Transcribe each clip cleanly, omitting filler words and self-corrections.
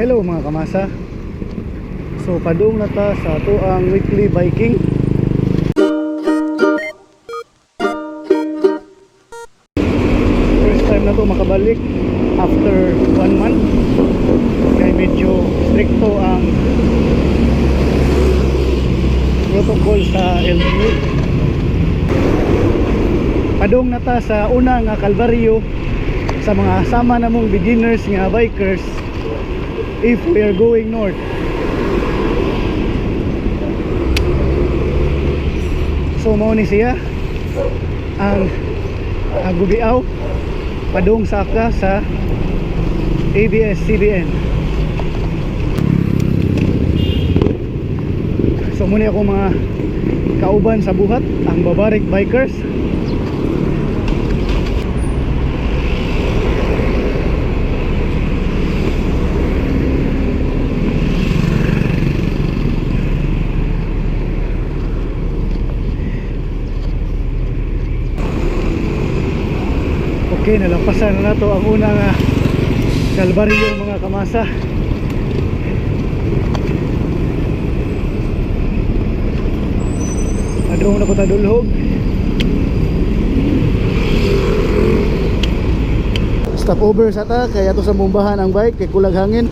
Hello mga kamasa. So padung na ta sa ato ang weekly biking. First time na to makabalik after 1 month. Kaya medyo stricto ang protocol sa LGU. Padung na ta sa una nga kalbaryo sa mga sama namong beginners nga bikers if we are going north. So mao ni siya ang Gubiaw padung saka sa ABS-CBN. So muna ako mga kauban sa buhat ang Barbaric Bikers. Okay, nalampasan na nato ang unang kalbaryo mga kamasa. Adrong na ko ta dulhog. Stop over sa ta kaya to sa mumbahan ang bike kay kulag hangin.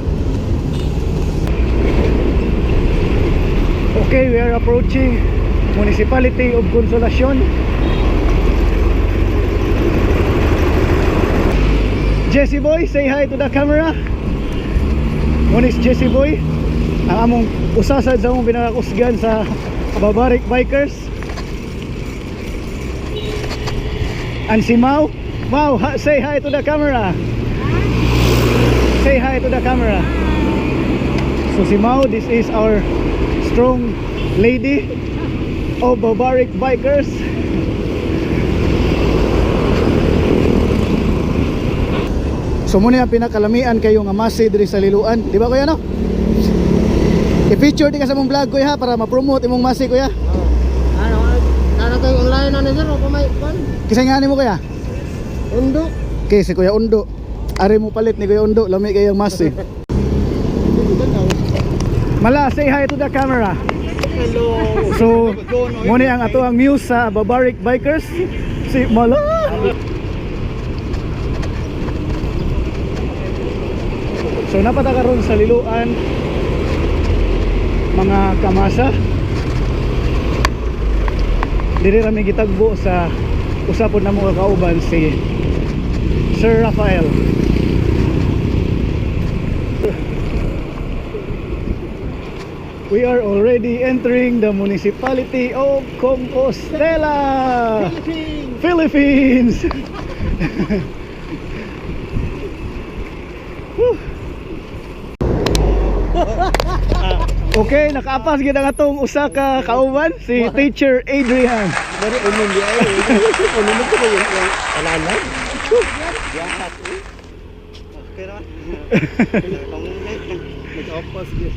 Okay, we are approaching Municipality of Consolacion. Jesse Boy, say hi to the camera. One is Jesse Boy, ang among usasad sa among pinakakusgan sa Barbaric Bikers. And si Mau, say hi to the camera. Say hi to the camera. So si Mau, this is our strong lady of Barbaric Bikers. So muna yung pinakalamian kayo nga masi diri sa Liloan. Di ba kuya no? I-feature di ka sa mong vlog kuya para ma-promote imong masi kuya. Ano kayo online na nila o may pan? Kisay nga mo kuya? Undo. Okay, si kuya Undo. Ari mo palit ni kuya Undo, lami kayong masi. Mala, say hi to the camera. Hello. So muna ang ato ang muse sa Barbaric Bikers. Si Mala. So napatakaroon sa Liloan mga kamasa. Diri rami gitagbo sa usapon na mga kauban si Sir Rafael. We are already entering the municipality of Compostela, Philippines. Okay, nakaapas gid ang atong usa ka kauban si Teacher Adrian. Dari umum dia. Umum itu yung alalan. Jahat. Okay ra. Nag-apas dia.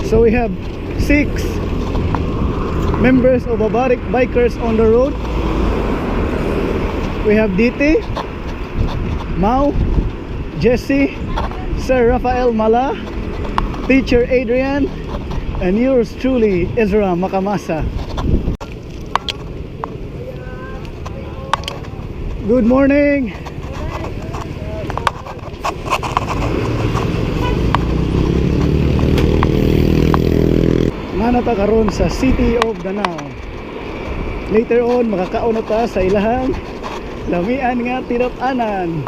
So we have 6 members of Barbaric Bikers on the road. We have DT, Mau, Jesse, Sir Rafael Mala, Teacher Adrian, and yours truly, Ezra Makamasa. Good morning. Nanata karon sa City of Danao. Later on makakaon na ta sa ilahang lamian nga tinap-anan.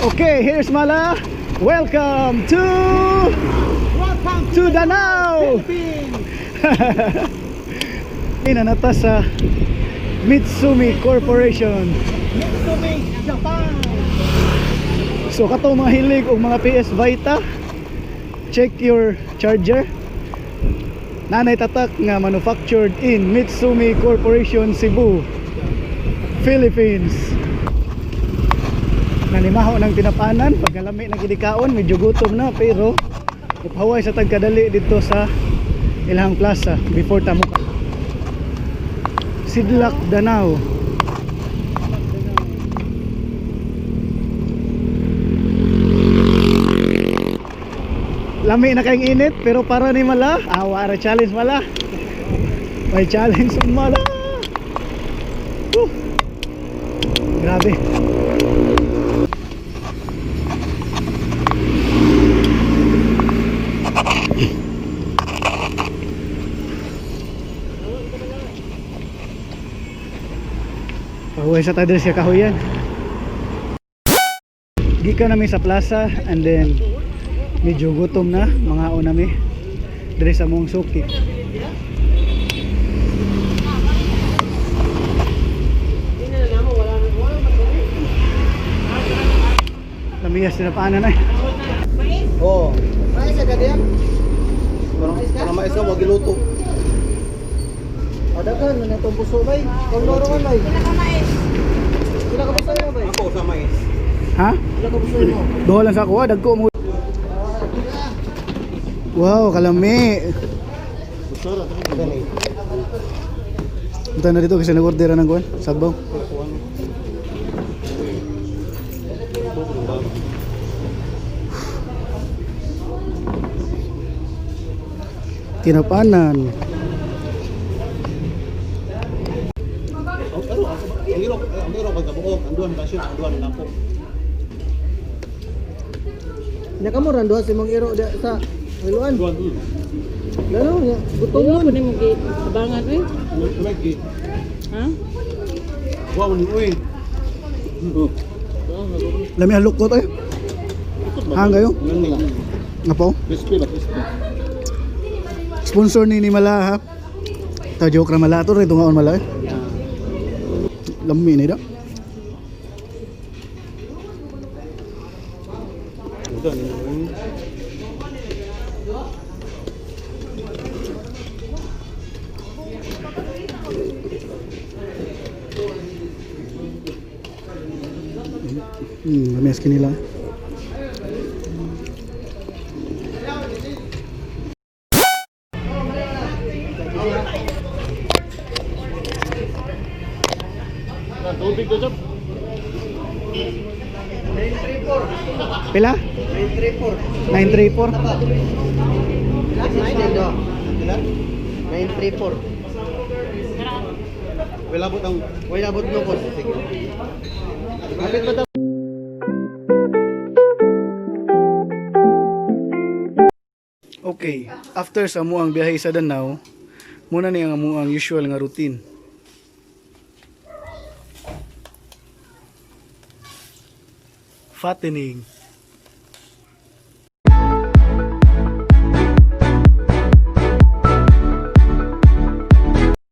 Okay, here's Mala. Welcome to Danao. Inanata sa Mitsumi Corporation. Mitsumi Japan. So kato mga hilig o mga PS Vita, check your charger. Nanay tatak nga manufactured in Mitsumi Corporation, Cebu, Philippines. Nanimaho ng tinapanan, pagkalami ng kidikaon, medyo gutom na pero upaway sa tagkadali dito sa Ilhang Plaza before Tamuka. Sidlak, Danao. Lami na kayong init pero para ni mala. Wara challenge mala. May challenge sa mala. Grabe. Pahuwi sa tayo siya kahuyan. Gikan namin sa plaza and then medyo gutom na mga nami diri sa mong suki. Lamiyas na paanan ay. Oo. Mais ka diyan? Para mais ka wag giluto. Adagan na itong puso bay. Kung loro ka bay. Sila ka puso mo bay? Ako sa mais. Ha? Sila ka puso mo? Duha lang sa ako, dagko mo. Wow, kalami. Puso ra to gani. Punta na dito kasi nag-order ng kuwan, sabaw. Kinapanan. Ang iro pagkabuok, anduan basyo, anduan lapo. Nyaka mo randuan si mong iro sa Iluan. Lalo nya, gutom mo ni mo gi abangan oi. Lagi. Ha? Wa mo ni oi. Lami halok ko tayo. Hang kayo? Ngapo? Crispy ba crispy? Sponsor ni Mala ha. Ta joke ra Mala to rin tungaon Mala. Lami ni da. Lamis kinila. Tubig to, Chop. Pila? 934. 934. 934. Wala bot no po. Sige. Kapit mo daw. Okay, after sa amuang biyahe sa Danau, muna ni ang amuang usual nga routine. Fattening.